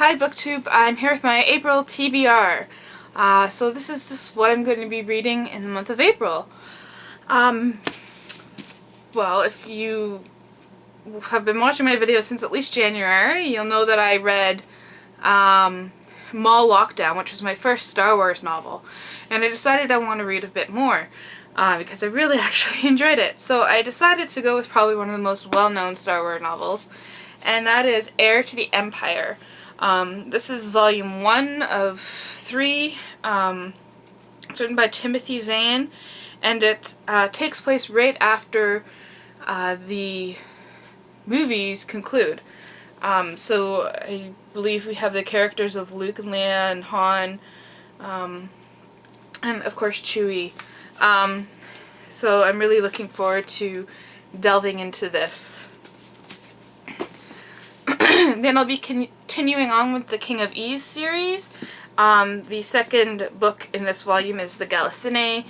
Hi BookTube, I'm here with my April TBR. So this is just what I'm going to be reading in the month of April. Well, if you have been watching my videos since at least January, you'll know that I read Mall Lockdown, which was my first Star Wars novel. And I decided I want to read a bit more, because I really actually enjoyed it. So I decided to go with probably one of the most well-known Star Wars novels, and that is Heir to the Empire. This is volume 1 of 3. It's written by Timothy Zahn, and it takes place right after the movies conclude. So I believe we have the characters of Luke and Leia and Han, and of course Chewie. So I'm really looking forward to delving into this. Then I'll be continuing on with the King of Ease series. The second book in this volume is the Galicinae.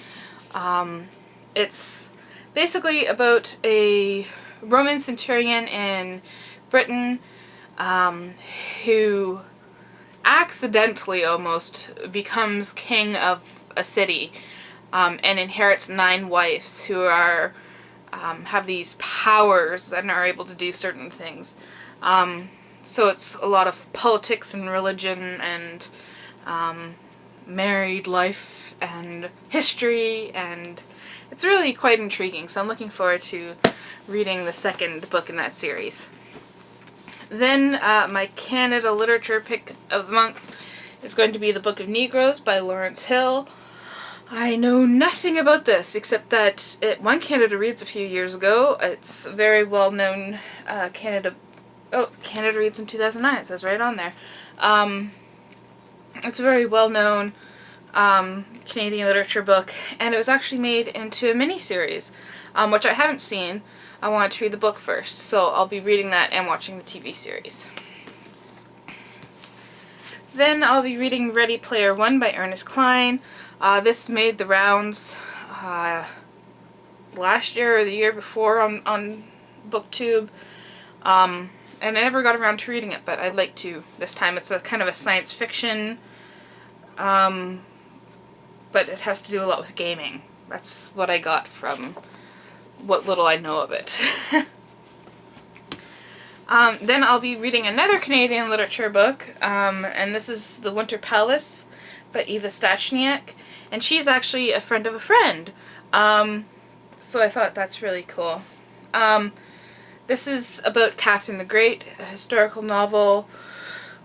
It's basically about a Roman centurion in Britain who accidentally almost becomes king of a city and inherits 9 wives who are have these powers and are able to do certain things. So it's a lot of politics and religion and married life and history, and it's really quite intriguing, so I'm looking forward to reading the second book in that series. Then my Canada literature pick of the month is going to be the Book of Negroes by Lawrence Hill. I know nothing about this except that it won Canada Reads a few years ago. It's a very well known Canada Reads in 2009, it says right on there. It's a very well known Canadian literature book, and it was actually made into a mini-series, which I haven't seen. I wanted to read the book first, so I'll be reading that and watching the TV series. Then I'll be reading Ready Player One by Ernest Cline. This made the rounds last year or the year before on BookTube. And I never got around to reading it, but I'd like to this time. It's a kind of a science fiction, but it has to do a lot with gaming. That's what I got from what little I know of it. Then I'll be reading another Canadian literature book, and this is The Winter Palace by Eva Stachniak, and she's actually a friend of a friend. So I thought that's really cool. This is about Catherine the Great, a historical novel.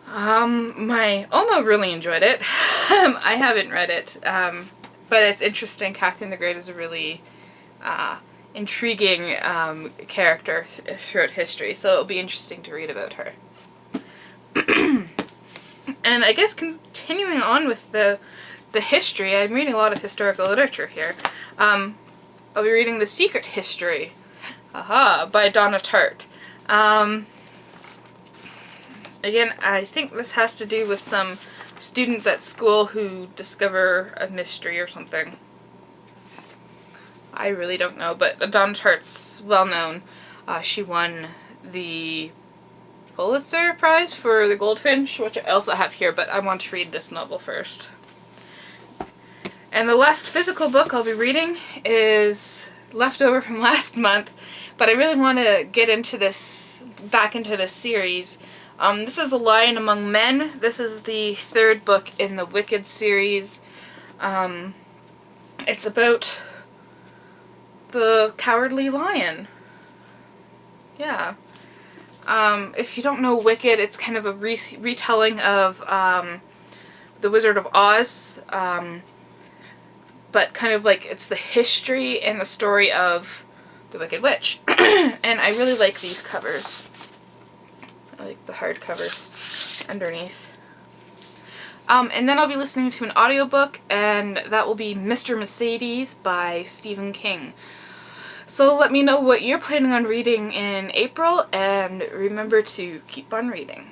My Oma really enjoyed it. I haven't read it, but it's interesting. Catherine the Great is a really intriguing character throughout history, so it'll be interesting to read about her. And I guess continuing on with the history, I'm reading a lot of historical literature here. I'll be reading The Secret History. By Donna Tartt. Again, I think this has to do with some students at school who discover a mystery or something. I really don't know, but Donna Tartt's well known. She won the Pulitzer Prize for The Goldfinch, which I also have here, but I want to read this novel first. And the last physical book I'll be reading is leftover from last month, but I really want to get into this, back into this series. This is The Lion Among Men. This is the 3rd book in the Wicked series. It's about the Cowardly Lion. Yeah. If you don't know Wicked, it's kind of a retelling of The Wizard of Oz, but kind of like it's the history and the story of the Wicked Witch. And I really like these covers. I like the hard covers underneath. And then I'll be listening to an audiobook, and that will be Mr. Mercedes by Stephen King. So let me know what you're planning on reading in April, and remember to keep on reading.